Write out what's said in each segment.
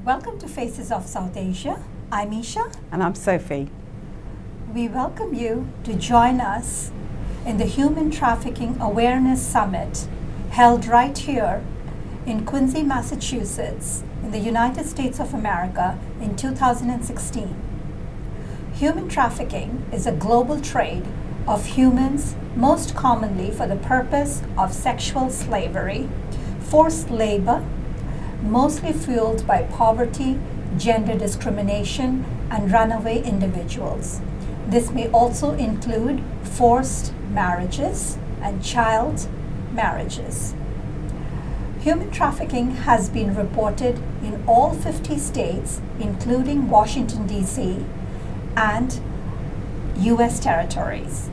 Welcome to Faces of South Asia. I'm Isha. And I'm Sophie. We welcome you to join us in the Human Trafficking Awareness Summit held right here in Quincy, Massachusetts, in the United States of America in 2016. Human trafficking is a global trade of humans, most commonly for the purpose of sexual slavery, forced labor, mostly fueled by poverty, gender discrimination, and runaway individuals. This may also include forced marriages and child marriages. Human trafficking has been reported in all 50 states, including Washington, D.C., and U.S. territories.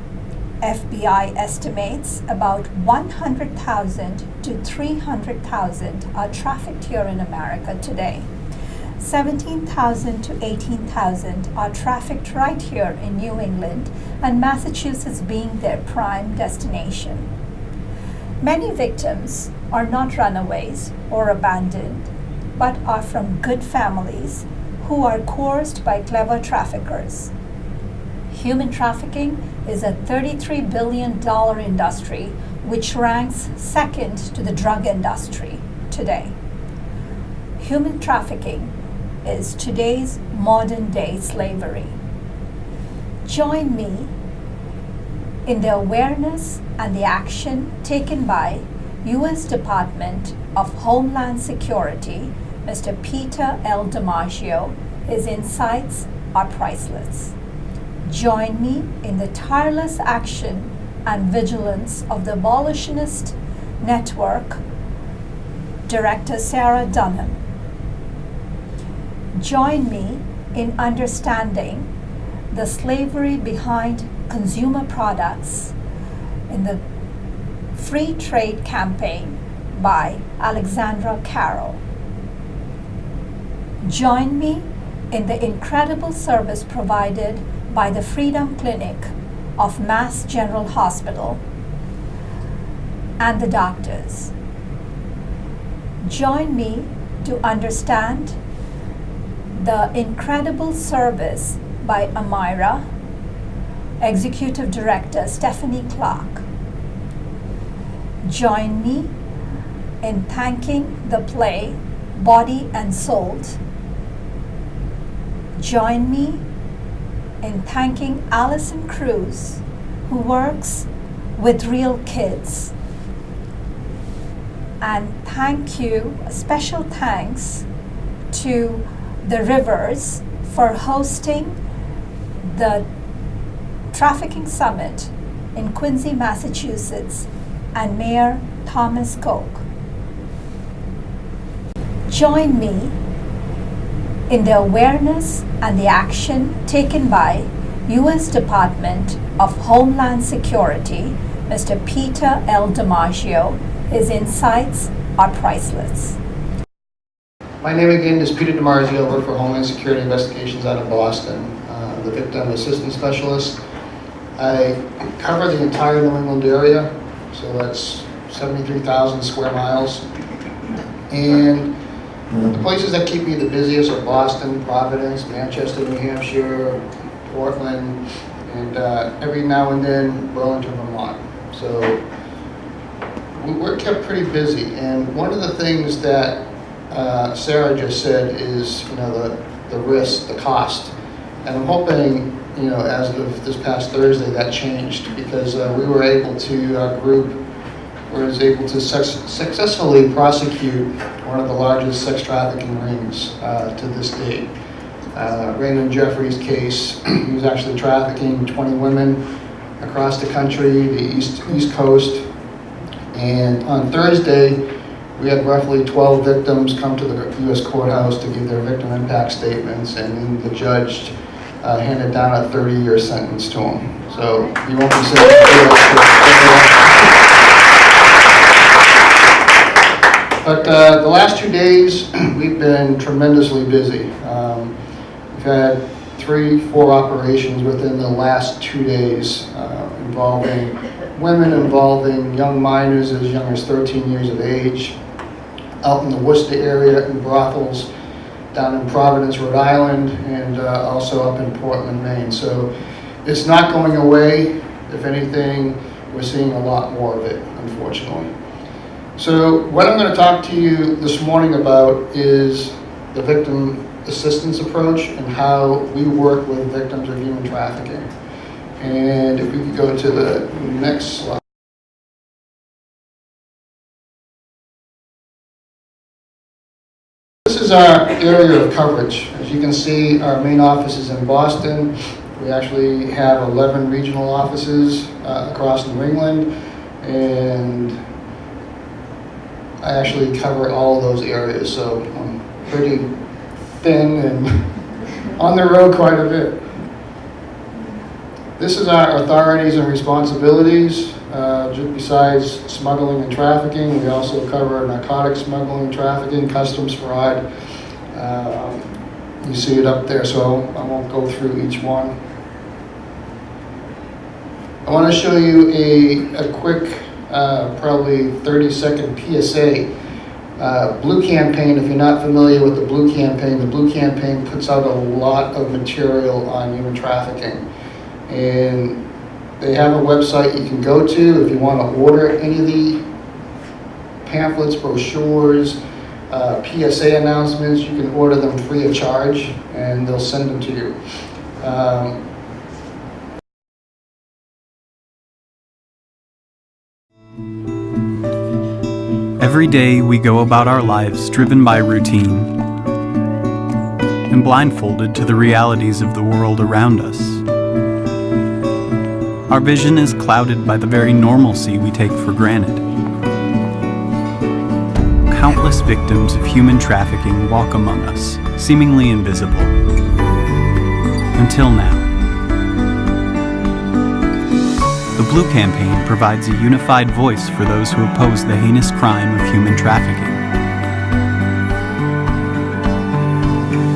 FBI estimates about 100,000 to 300,000 are trafficked here in America today. 17,000 to 18,000 are trafficked right here in New England, and Massachusetts being their prime destination. Many victims are not runaways or abandoned, but are from good families who are coerced by clever traffickers. Human trafficking is a $33 billion industry, which ranks second to the drug industry today. Human trafficking is today's modern-day slavery. Join me in the awareness and the action taken by U.S. Department of Homeland Security, Mr. Peter L. DiMaggio. His insights are priceless. Join me in the tireless action and vigilance of the Abolitionist Network Director Sarah Dunham. Join me in understanding the slavery behind consumer products in the Free Trade Campaign by Alexandra Carroll. Join me in the incredible service provided by the Freedom Clinic of Mass General Hospital and the doctors. Join me to understand the incredible service by Amira, Executive Director Stephanie Clark. Join me in thanking the play Body and Soul. Join me in thanking Allison Cruz, who works with real kids. And thank you, a special thanks to the Rivers for hosting the Trafficking Summit in Quincy, Massachusetts, and Mayor Thomas Koch. Join me in the awareness and the action taken by U.S. Department of Homeland Security, Mr. Peter L. DiMaggio. His insights are priceless. My name again is Peter DiMaggio. I work for Homeland Security Investigations out of Boston, the Victim Assistance Specialist. I cover the entire New England area, so that's 73,000 square miles. And the places that keep me the busiest are Boston, Providence, Manchester, New Hampshire, Portland, and every now and then Burlington, Vermont. So we're kept pretty busy. And one of the things that Sarah just said is, the risk, the cost. And I'm hoping, as of this past Thursday, that changed, because we were able to, our group was able to successfully prosecute one of the largest sex trafficking rings to this date. Raymond Jeffries' case, he was actually trafficking 20 women across the country, the East Coast. And on Thursday, we had roughly 12 victims come to the U.S. courthouse to give their victim impact statements, and then the judge handed down a 30-year sentence to them. So you won't be saying. But the last 2 days, we've been tremendously busy. We've had 3-4 operations within the last 2 days involving women, involving young minors as young as 13 years of age, out in the Worcester area in brothels, down in Providence, Rhode Island, and also up in Portland, Maine. So it's not going away. If anything, we're seeing a lot more of it, unfortunately. So what I'm going to talk to you this morning about is the victim assistance approach and how we work with victims of human trafficking. And if we could go to the next slide. This is our area of coverage. As you can see, our main office is in Boston. We actually have 11 regional offices across New England, and I actually cover all of those areas, so I'm pretty thin and on the road quite a bit. This is our authorities and responsibilities. Just besides smuggling and trafficking, we also cover narcotics smuggling, trafficking, customs fraud. You see it up there, so I won't go through each one. I want to show you a quick, probably 30-second PSA. Blue Campaign, if you're not familiar with the Blue Campaign puts out a lot of material on human trafficking. And they have a website you can go to if you want to order any of the pamphlets, brochures, PSA announcements. You can order them free of charge, and they'll send them to you. Every day we go about our lives driven by routine and blindfolded to the realities of the world around us. Our vision is clouded by the very normalcy we take for granted. Countless victims of human trafficking walk among us, seemingly invisible. Until now. The Blue Campaign provides a unified voice for those who oppose the heinous crime of human trafficking.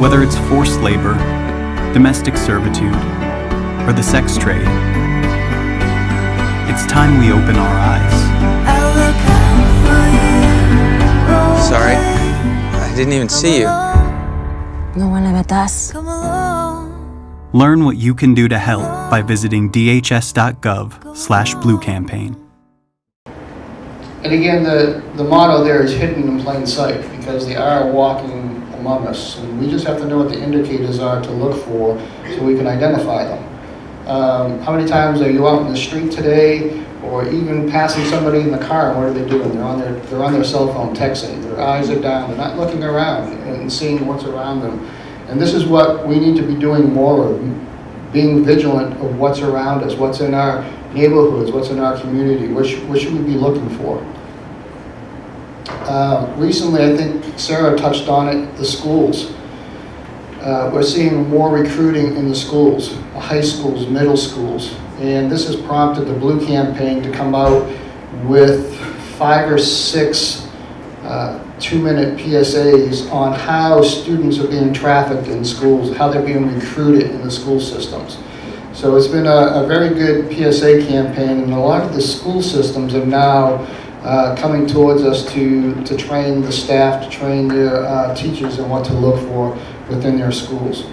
Whether it's forced labor, domestic servitude, or the sex trade, it's time we open our eyes. Sorry, I didn't even see you. No one ever does. Learn what you can do to help by visiting dhs.gov/bluecampaign. And again, the motto there is hidden in plain sight, because they are walking among us. And we just have to know what the indicators are to look for so we can identify them. How many times are you out in the street today, or even passing somebody in the car, and what are they doing? They're on their cell phone texting. Their eyes are down. They're not looking around and seeing what's around them. And this is what we need to be doing more of, being vigilant of what's around us, what's in our neighborhoods, what's in our community, what should we be looking for. Recently, I think Sarah touched on it, the schools. We're seeing more recruiting in the schools, high schools, middle schools, and this has prompted the Blue Campaign to come out with 5 or 6 2-minute PSAs on how students are being trafficked in schools, how they're being recruited in the school systems. So it's been a very good PSA campaign, and a lot of the school systems are now coming towards us to train the staff, to train their teachers on what to look for within their schools.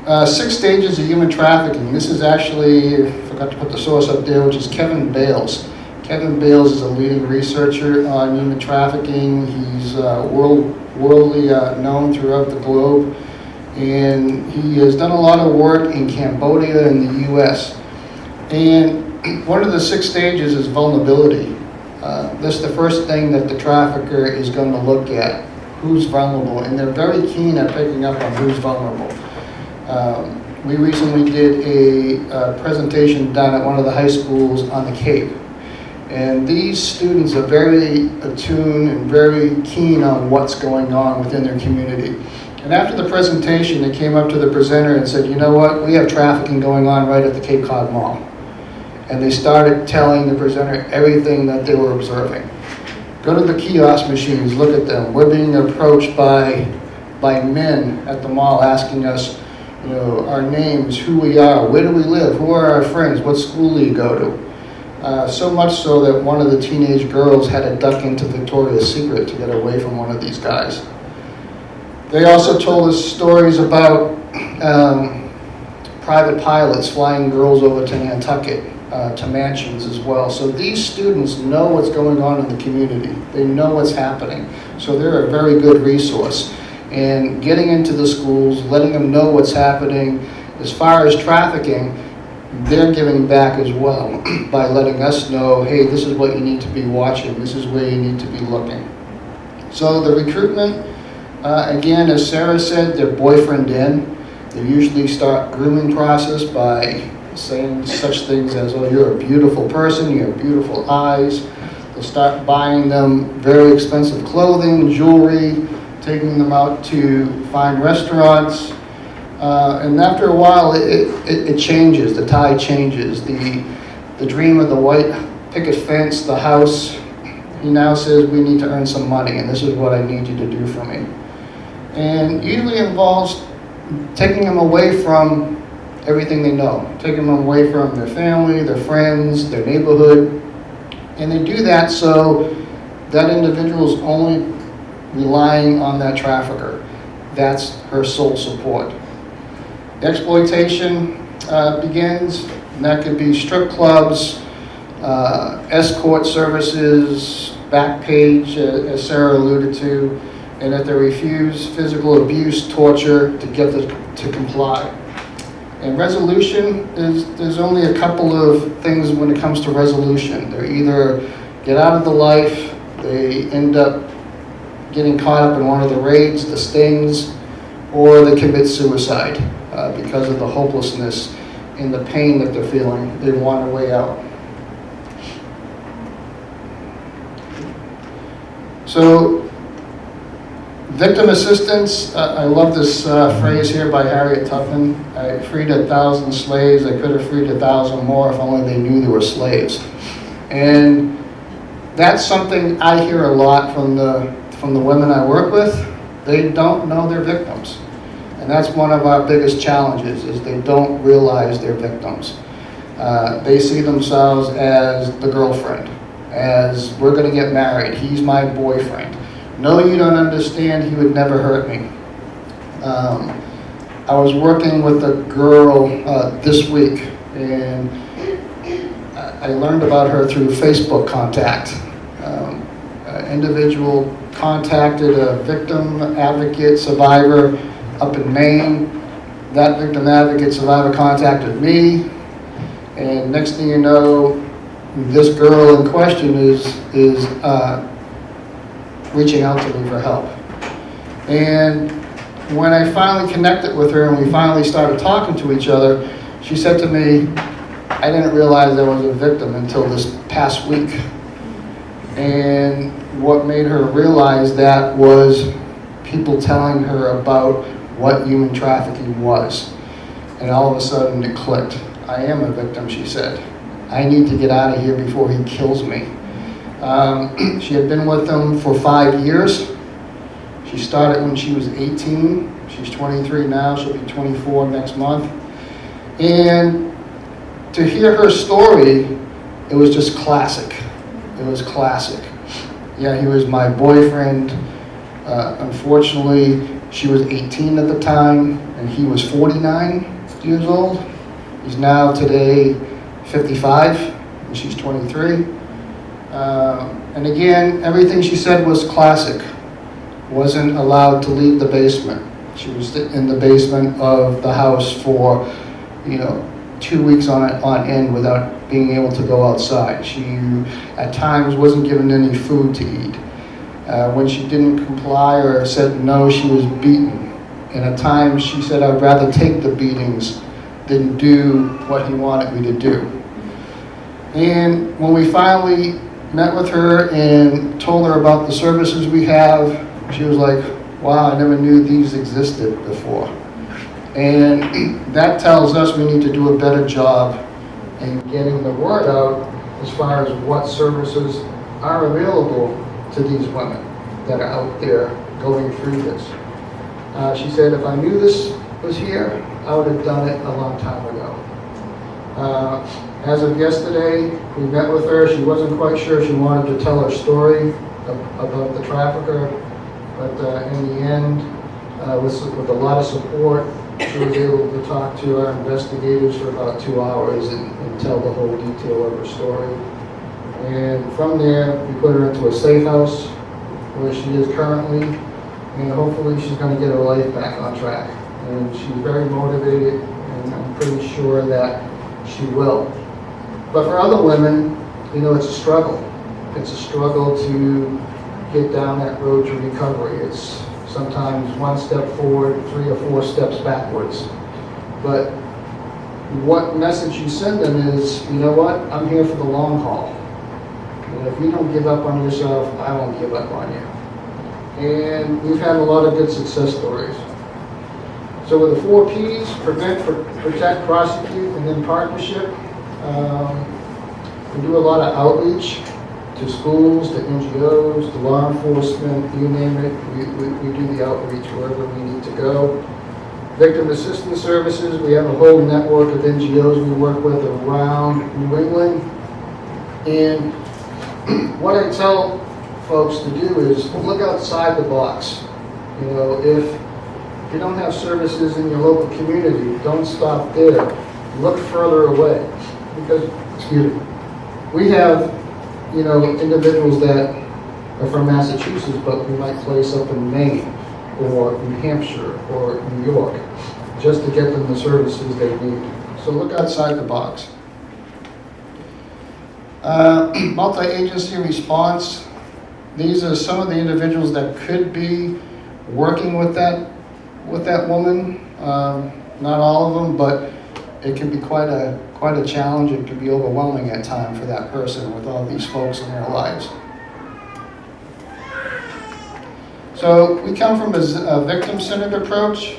6 stages of human trafficking. This is actually, I forgot to put the source up there, which is Kevin Bales. Kevin Bales is a leading researcher on human trafficking. He's worldly known throughout the globe, and he has done a lot of work in Cambodia and the U.S. And one of the 6 stages is vulnerability. This is the first thing that the trafficker is going to look at, who's vulnerable, and they're very keen at picking up on who's vulnerable. We recently did a presentation down at one of the high schools on the Cape. And these students are very attuned and very keen on what's going on within their community. And after the presentation, they came up to the presenter and said, you know what, we have trafficking going on right at the Cape Cod Mall. And they started telling the presenter everything that they were observing. Go to the kiosk machines, look at them. We're being approached by men at the mall asking us, you know, our names, who we are, where do we live, who are our friends, what school do you go to? So much so that one of the teenage girls had to duck into Victoria's Secret to get away from one of these guys. They also told us stories about private pilots flying girls over to Nantucket, to mansions as well. So these students know what's going on in the community. They know what's happening. So they're a very good resource. And getting into the schools, letting them know what's happening. As far as trafficking, they're giving back as well by letting us know, hey, this is what you need to be watching. This is where you need to be looking. So the recruitment, again, as Sarah said, they're boyfriend in. They usually start grooming process by saying such things as, oh, you're a beautiful person, you have beautiful eyes. They'll start buying them very expensive clothing, jewelry, taking them out to fine restaurants. And after a while, it changes, the tide changes. The dream of the white picket fence, the house, he now says, we need to earn some money, and this is what I need you to do for me. And usually involves taking them away from everything they know, taking them away from their family, their friends, their neighborhood. And they do that so that individual is only relying on that trafficker. That's her sole support. Exploitation begins, and that could be strip clubs, escort services, back page, as Sarah alluded to, and if they refuse, physical abuse, torture to get them to comply. And resolution there's only a couple of things when it comes to resolution. They're either get out of the life, they end up getting caught up in one of the raids, the stings, or they commit suicide because of the hopelessness and the pain that they're feeling. They want a way out. So, victim assistance, I love this phrase here by Harriet Tubman. I freed 1,000 slaves. I could have freed 1,000 more if only they knew they were slaves. And that's something I hear a lot from the women I work with. They don't know they're victims. And that's one of our biggest challenges, is they don't realize they're victims. They see themselves as the girlfriend, as we're going to get married, he's my boyfriend. No, you don't understand, he would never hurt me. I was working with a girl this week, and I learned about her through Facebook contact. An individual contacted a victim advocate survivor up in Maine. That victim advocate survivor contacted me, and next thing you know, this girl in question is reaching out to me for help. And when I finally connected with her and we finally started talking to each other, she said to me, I didn't realize I was a victim until this past week. And what made her realize that was people telling her about what human trafficking was. And all of a sudden it clicked. I am a victim, she said. I need to get out of here before he kills me. She had been with him for 5 years. She started when she was 18. She's 23 now, she'll be 24 next month. And to hear her story, it was just classic. It was classic. Yeah, he was my boyfriend. Unfortunately, she was 18 at the time, and he was 49 years old. He's now today 55, and she's 23. And again, everything she said was classic. Wasn't allowed to leave the basement. She was in the basement of the house for, 2 weeks on end without being able to go outside. She, at times, wasn't given any food to eat. When she didn't comply or said no, she was beaten. And at times, she said, I'd rather take the beatings than do what he wanted me to do. And when we finally met with her and told her about the services we have, she was like, wow, I never knew these existed before. And that tells us we need to do a better job in getting the word out as far as what services are available to these women that are out there going through this. She said, if I knew this was here, I would have done it a long time ago. As of yesterday, we met with her. She wasn't quite sure she wanted to tell her story about the trafficker, but in the end, with a lot of support, she was able to talk to our investigators for about 2 hours and tell the whole detail of her story. And from there, we put her into a safe house where she is currently, and hopefully she's going to get her life back on track. And she's very motivated, and I'm pretty sure that she will. But for other women, you know, it's a struggle. It's a struggle to get down that road to recovery. It's sometimes one step forward, 3 or 4 steps backwards. But what message you send them is, you know what, I'm here for the long haul. And if you don't give up on yourself, I won't give up on you. And we've had a lot of good success stories. So with the 4 Ps, prevent, protect, prosecute, and then partnership, we do a lot of outreach to schools, to NGOs, to law enforcement, you name it. We do the outreach wherever we need to go. Victim Assistance Services, we have a whole network of NGOs we work with around New England. And what I tell folks to do is look outside the box. You know, if you don't have services in your local community, don't stop there. Look further away. Because, excuse me, we have, you know, individuals that are from Massachusetts, but we might place up in Maine or New Hampshire or New York just to get them the services they need. So look outside the box. Multi-agency response. These are some of the individuals that could be working with that woman. Not all of them, but it can be quite a challenge. It can be overwhelming at times for that person with all these folks in their lives. So we come from a victim-centered approach.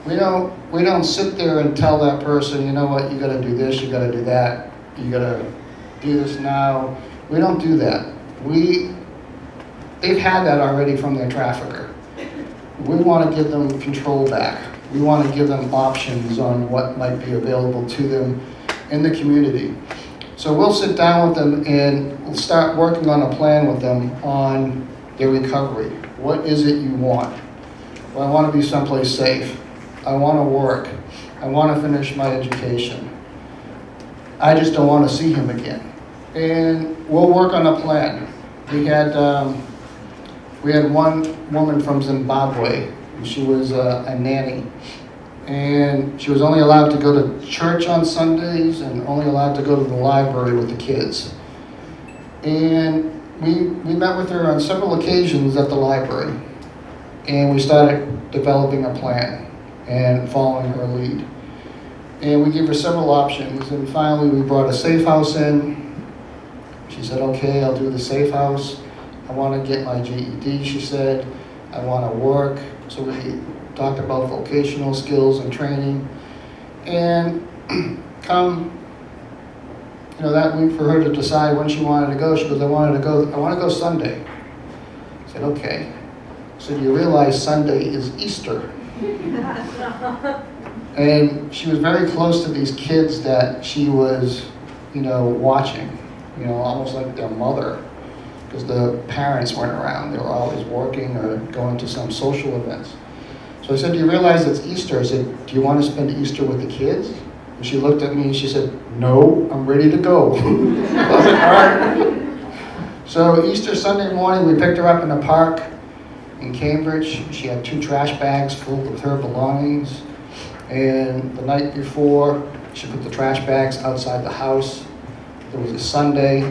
We don't sit there and tell that person, you know what, you got to do this, you got to do that, you got to do this now. We don't do that. They've had that already from their trafficker. We want to give them control back. We want to give them options on what might be available to them in the community. So we'll sit down with them and we'll start working on a plan with them on their recovery. What is it you want? Well, I want to be someplace safe. I want to work. I want to finish my education. I just don't want to see him again. And we'll work on a plan. We had one woman from Zimbabwe. She was a nanny, and she was only allowed to go to church on Sundays and only allowed to go to the library with the kids. And we met with her on several occasions at the library, and we started developing a plan and following her lead. And we gave her several options, and finally we brought a safe house in. She said, okay, I'll do the safe house. I want to get my GED, she said. I want to work. So we talked about vocational skills and training. And come, you know, that week for her to decide when she wanted to go, she goes, I want to go Sunday. I said, okay. So you realize Sunday is Easter. And she was very close to these kids that she was, you know, watching, you know, almost like their mother, because the parents weren't around. They were always working or going to some social events. So I said, do you realize it's Easter? I said, do you want to spend Easter with the kids? And she looked at me and she said, no, I'm ready to go. I was like, all right. So Easter Sunday morning, we picked her up in a park in Cambridge. She had 2 trash bags full of her belongings. And the night before, she put the trash bags outside the house. It was a Sunday,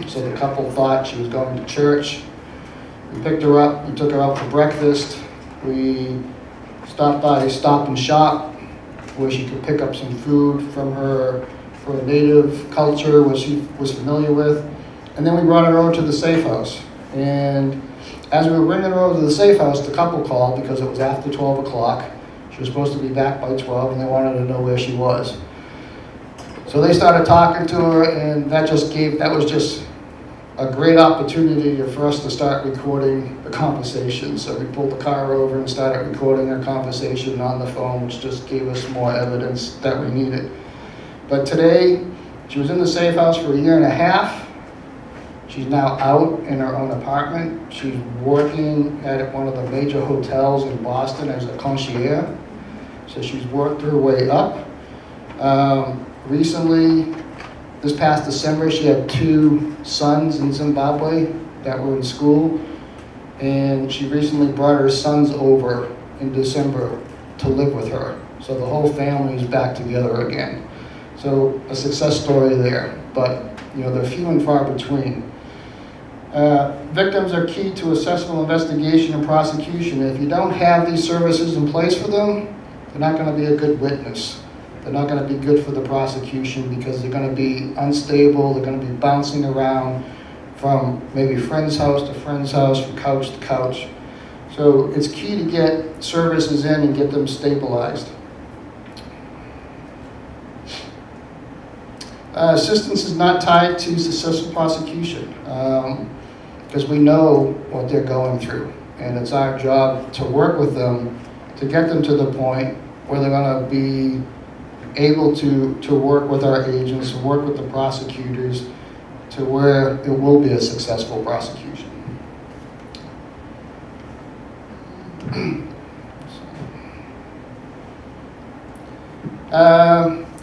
so the couple thought she was going to church. We picked her up, we took her out for breakfast. We stopped by Stop and Shop, where she could pick up some food from her native culture, what she was familiar with. And then we brought her over to the safe house. And as we were bringing her over to the safe house, the couple called because it was after 12 o'clock. She was supposed to be back by 12, and they wanted to know where she was. So they started talking to her, and that was just a great opportunity for us to start recording the conversation. So we pulled the car over and started recording our conversation on the phone, which just gave us more evidence that we needed. But today, She was in the safe house for a year and a half. She's now out in her own apartment. She's working at one of the major hotels in Boston as a concierge. So she's worked her way up. Recently, this past December, she had 2 sons in Zimbabwe that were in school. And she recently brought her sons over in December to live with her. So the whole family is back together again. So a success story there, but they're few and far between. Victims are key to a successful investigation and prosecution. If you don't have these services in place for them, they're not going to be a good witness. They're not going to be good for the prosecution because they're going to be unstable, they're going to be bouncing around from maybe friend's house to friend's house, from couch to couch. So it's key to get services in and get them stabilized. Assistance is not tied to successful prosecution because we know what they're going through, and it's our job to work with them to get them to the point where they're going to be able to work with our agents, work with the prosecutors to where it will be a successful prosecution.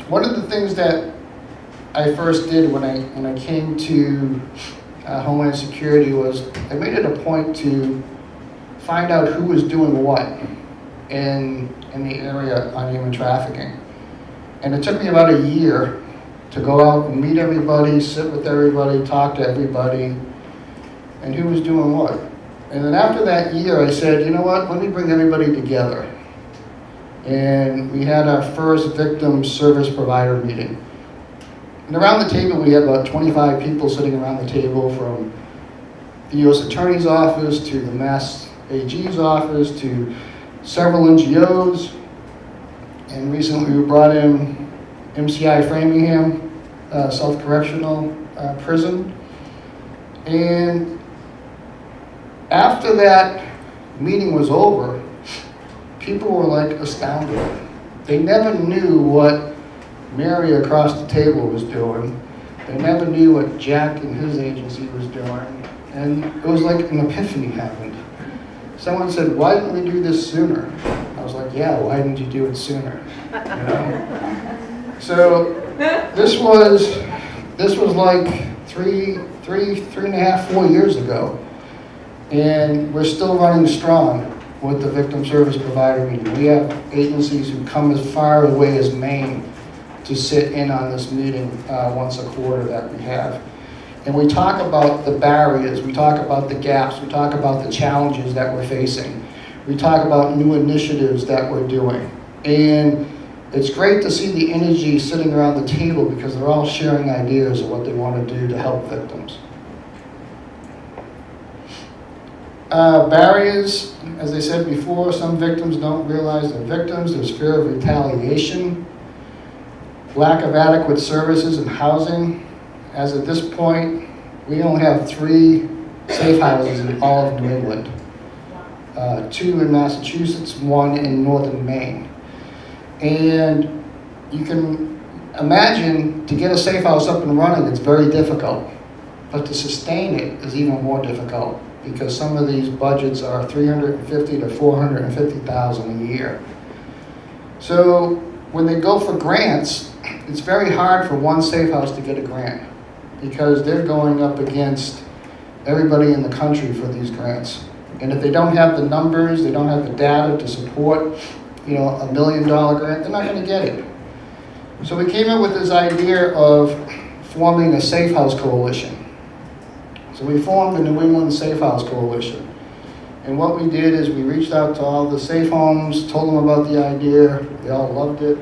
One of the things that I first did when I came to Homeland Security was I made it a point to find out who was doing what in the area on human trafficking. And it took me about a year to go out and meet everybody, sit with everybody, talk to everybody, and who was doing what. And then after that year, I said, you know what, let me bring everybody together. And we had our first victim service provider meeting. And around the table, we had about 25 people sitting around the table, from the U.S. Attorney's Office to the Mass AG's office to several NGOs. And recently we brought in MCI Framingham, self-correctional prison. And after that meeting was over, people were like astounded. They never knew what Mary across the table was doing. They never knew what Jack and his agency was doing. And it was like an epiphany happened. Someone said, why didn't we do this sooner? I was like, yeah, why didn't you do it sooner? So this was like three and a half, 4 years ago. And we're still running strong with the victim service provider meeting. We have agencies who come as far away as Maine to sit in on this meeting once a quarter that we have. And we talk about the barriers, we talk about the gaps, we talk about the challenges that we're facing. We talk about new initiatives that we're doing. And it's great to see the energy sitting around the table because they're all sharing ideas of what they want to do to help victims. Barriers, as I said before, some victims don't realize they're victims. There's fear of retaliation, lack of adequate services and housing. As at this point, we only have 3 safe houses in all of New England. 2 in Massachusetts, 1 in northern Maine. And you can imagine to get a safe house up and running, it's very difficult. But to sustain it is even more difficult because some of these budgets are $350,000 to $450,000 a year. So when they go for grants, it's very hard for one safe house to get a grant because they're going up against everybody in the country for these grants. And if they don't have the numbers, they don't have the data to support, a $1 million grant, they're not going to get it. So we came up with this idea of forming a safe house coalition. So we formed the New England Safe House Coalition. And what we did is we reached out to all the safe homes, told them about the idea, they all loved it.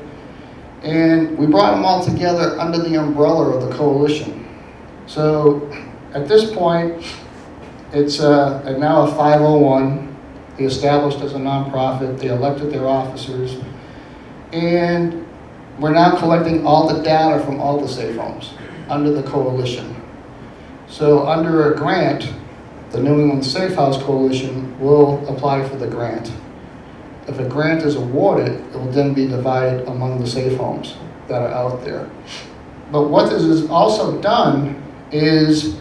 And we brought them all together under the umbrella of the coalition. So at this point, it's now a 501. They established as a nonprofit. They elected their officers. And we're now collecting all the data from all the safe homes under the coalition. So under a grant, the New England Safe House Coalition will apply for the grant. If a grant is awarded, it will then be divided among the safe homes that are out there. But what this has also done is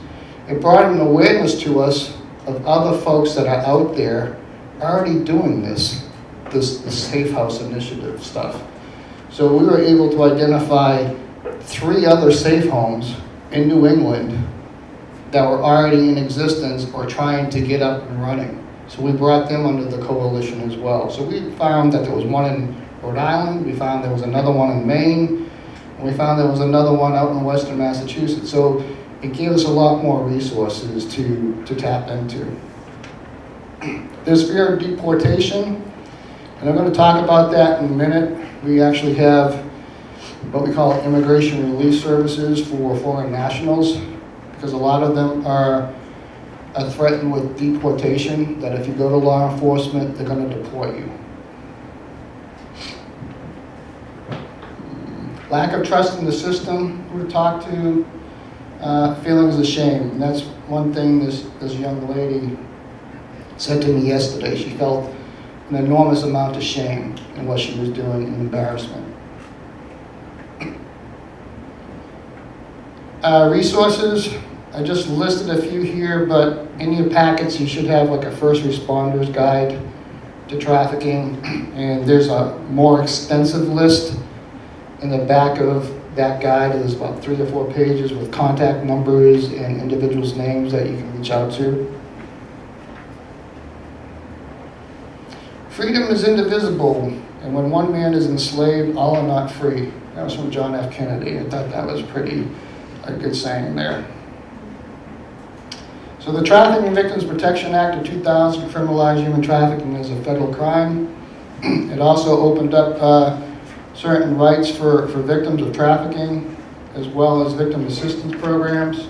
it brought an awareness to us of other folks that are out there already doing this Safe House Initiative stuff. So we were able to identify 3 other safe homes in New England that were already in existence or trying to get up and running. So we brought them under the coalition as well. So we found that there was one in Rhode Island, we found there was another one in Maine, and we found there was another one out in Western Massachusetts. So it gave us a lot more resources to tap into. There's fear of deportation, and I'm going to talk about that in a minute. We actually have what we call immigration relief services for foreign nationals, because a lot of them are threatened with deportation, that if you go to law enforcement, they're going to deport you. Lack of trust in the system, who to talk to, feelings of shame. And that's one thing this young lady said to me yesterday. She felt an enormous amount of shame in what she was doing and embarrassment. Resources, I just listed a few here, but in your packets you should have like a first responders guide to trafficking, and there's a more extensive list in the back of that guide. There's about 3 or 4 pages with contact numbers and individuals' names that you can reach out to. Freedom is indivisible, and when one man is enslaved, all are not free. That was from John F. Kennedy. I thought that was a good saying there. So the Trafficking Victims Protection Act of 2000 criminalized human trafficking as a federal crime. It also opened up certain rights for victims of trafficking, as well as victim assistance programs.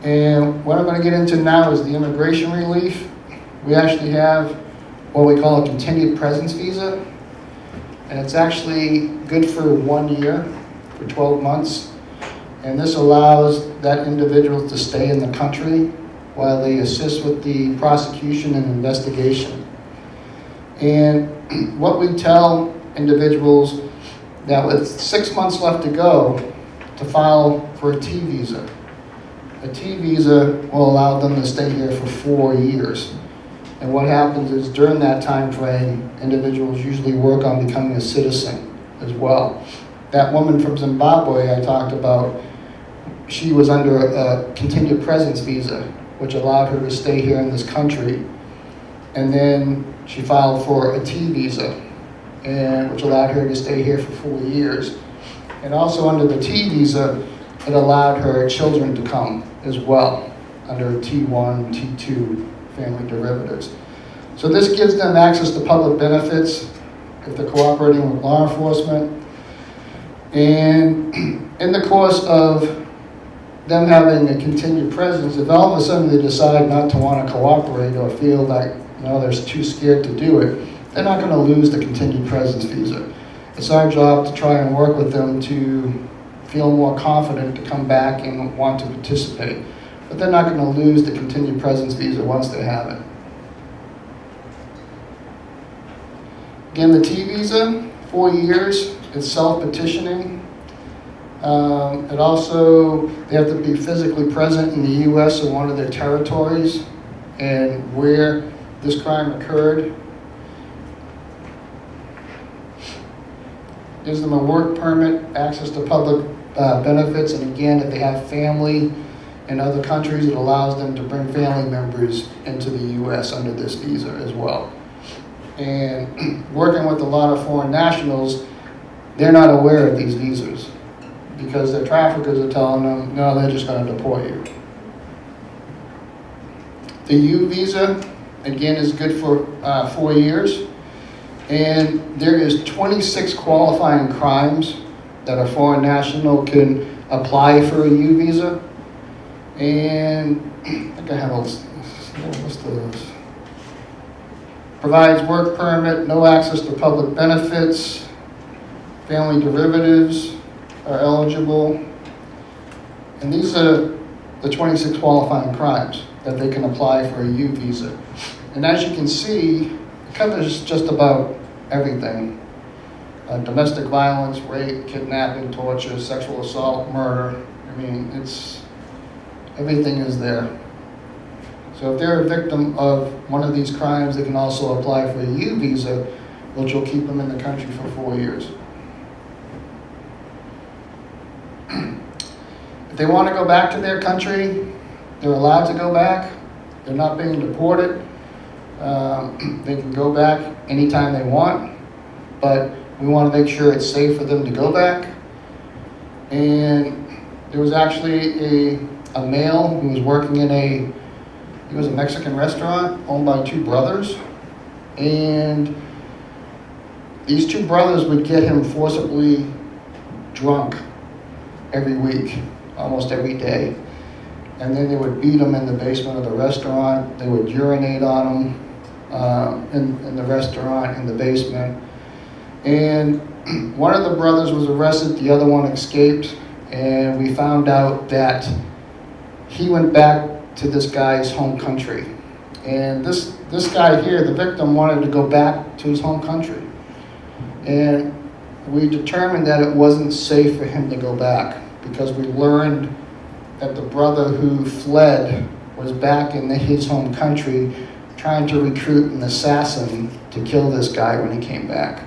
And what I'm going to get into now is the immigration relief. We actually have what we call a continued presence visa, and it's actually good for 1 year, for 12 months. And this allows that individual to stay in the country while they assist with the prosecution and investigation. And what we tell individuals that with 6 months left to go, to file for a T visa. A T visa will allow them to stay here for 4 years. And what happens is during that time frame, individuals usually work on becoming a citizen as well. That woman from Zimbabwe I talked about, she was under a continued presence visa, which allowed her to stay here in this country. And then she filed for a T visa, which allowed her to stay here for 4 years. And also under the T visa, it allowed her children to come as well, under T1, T2 family derivatives. So this gives them access to public benefits if they're cooperating with law enforcement. And in the course of them having a continued presence, if all of a sudden they decide not to want to cooperate or feel like they're too scared to do it, they're not going to lose the continued presence visa. It's our job to try and work with them to feel more confident to come back and want to participate. But they're not going to lose the continued presence visa once they have it. Again, the T visa, 4 years, it's self-petitioning. It also, they have to be physically present in the U.S. or one of their territories and where this crime occurred. Gives them a work permit, access to public benefits, and again, if they have family in other countries, it allows them to bring family members into the U.S. under this visa as well. And working with a lot of foreign nationals, they're not aware of these visas because their traffickers are telling them, no, they're just going to deport you. The U visa, again, is good for 4 years. And there is 26 qualifying crimes that a foreign national can apply for a U visa. And I think I have a list of those. Provides work permit, no access to public benefits, family derivatives are eligible. And these are the 26 qualifying crimes that they can apply for a U visa. And as you can see, it covers just about everything. domestic violence, rape, kidnapping, torture, sexual assault, murder. I mean, everything is there. So if they're a victim of one of these crimes, they can also apply for a U visa, which will keep them in the country for 4 years. If they want to go back to their country, they're allowed to go back. They're not being deported. They can go back anytime they want, but we want to make sure it's safe for them to go back. And there was actually a male who was working in it was a Mexican restaurant owned by 2 brothers. And these 2 brothers would get him forcibly drunk every week, almost every day. And then they would beat him in the basement of the restaurant. They would urinate on him in the restaurant, in the basement. And one of the brothers was arrested, the other one escaped, and we found out that he went back to this guy's home country. And this guy here, the victim, wanted to go back to his home country. And we determined that it wasn't safe for him to go back because we learned that the brother who fled was back in his home country trying to recruit an assassin to kill this guy when he came back.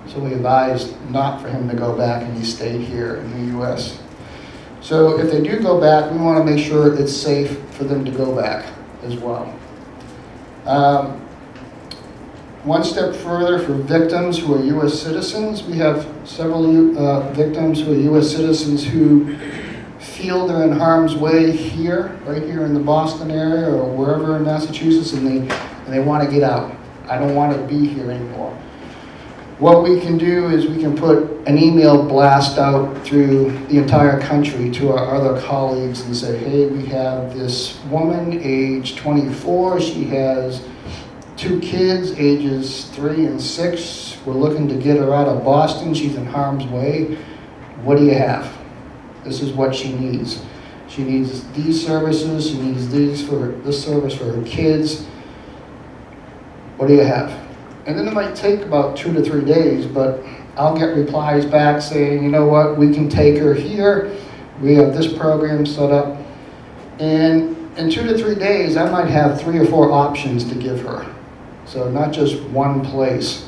So we advised not for him to go back, and he stayed here in the U.S. So if they do go back, we want to make sure it's safe for them to go back as well. One step further for victims who are U.S. citizens, we have several victims who are U.S. citizens who feel they're in harm's way here, right here in the Boston area or wherever in Massachusetts, and they want to get out. I don't want to be here anymore. What we can do is we can put an email blast out through the entire country to our other colleagues and say, hey, we have this woman, age 24, she has 2 kids, ages 3 and 6. We're looking to get her out of Boston. She's in harm's way. What do you have? This is what she needs. She needs these services. She needs this service for her kids. What do you have? And then it might take about 2 to 3 days, but I'll get replies back saying, you know what, we can take her here. We have this program set up. And in 2 to 3 days, I might have 3 or 4 options to give her. So not just one place.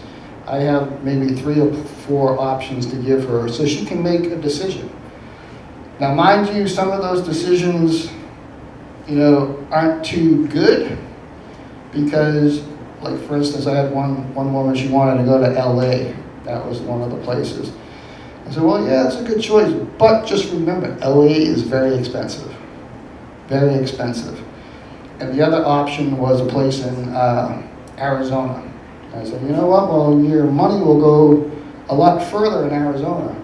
I have maybe 3 or 4 options to give her so she can make a decision. Now, mind you, some of those decisions, aren't too good because, like, for instance, I had one woman, she wanted to go to LA. That was one of the places. I said, well, yeah, that's a good choice, but just remember, LA is very expensive. Very expensive. And the other option was a place in Arizona. I said, you know what, well, your money will go a lot further in Arizona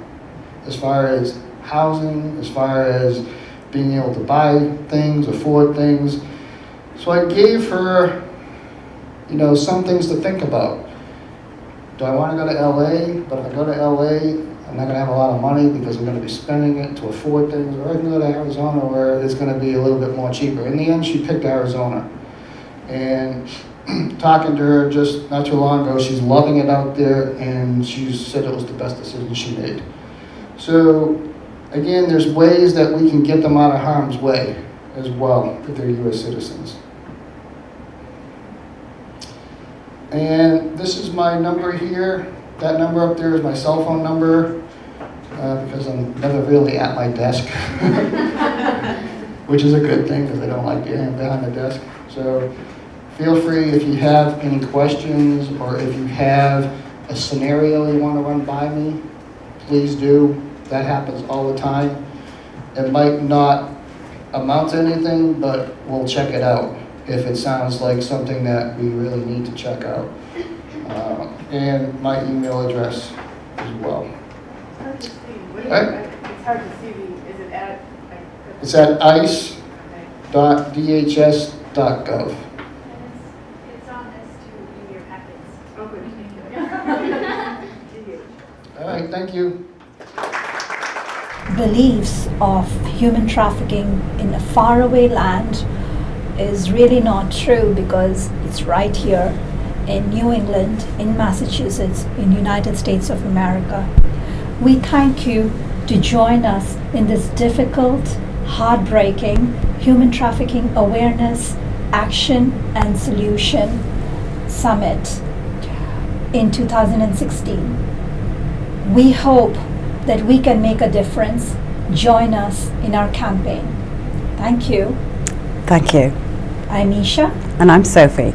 as far as housing, as far as being able to buy things, afford things. So I gave her, some things to think about. Do I want to go to LA? But if I go to LA, I'm not going to have a lot of money because I'm going to be spending it to afford things. Or I can go to Arizona where it's going to be a little bit more cheaper. In the end, she picked Arizona. And talking to her just not too long ago, she's loving it out there, and she said it was the best decision she made. So, again, there's ways that we can get them out of harm's way as well if they're U.S. citizens. And this is my number here. That number up there is my cell phone number because I'm never really at my desk, which is a good thing because I don't like being behind the desk. So feel free if you have any questions or if you have a scenario you want to run by me, please do. That happens all the time. It might not amount to anything, but we'll check it out if it sounds like something that we really need to check out. And my email address as well. It's hard to see. Right? It's hard to see. Is it at? It's at ice.dhs.gov. It's on this to in your packets. Oh, good. Thank you. All right, thank you. Beliefs of human trafficking in a faraway land is really not true because it's right here in New England, in Massachusetts, in United States of America. We thank you to join us in this difficult, heartbreaking human trafficking awareness, action and solution summit in 2016. We hope that we can make a difference. Join us in our campaign. Thank you. Thank you. I'm Isha. And I'm Sophie.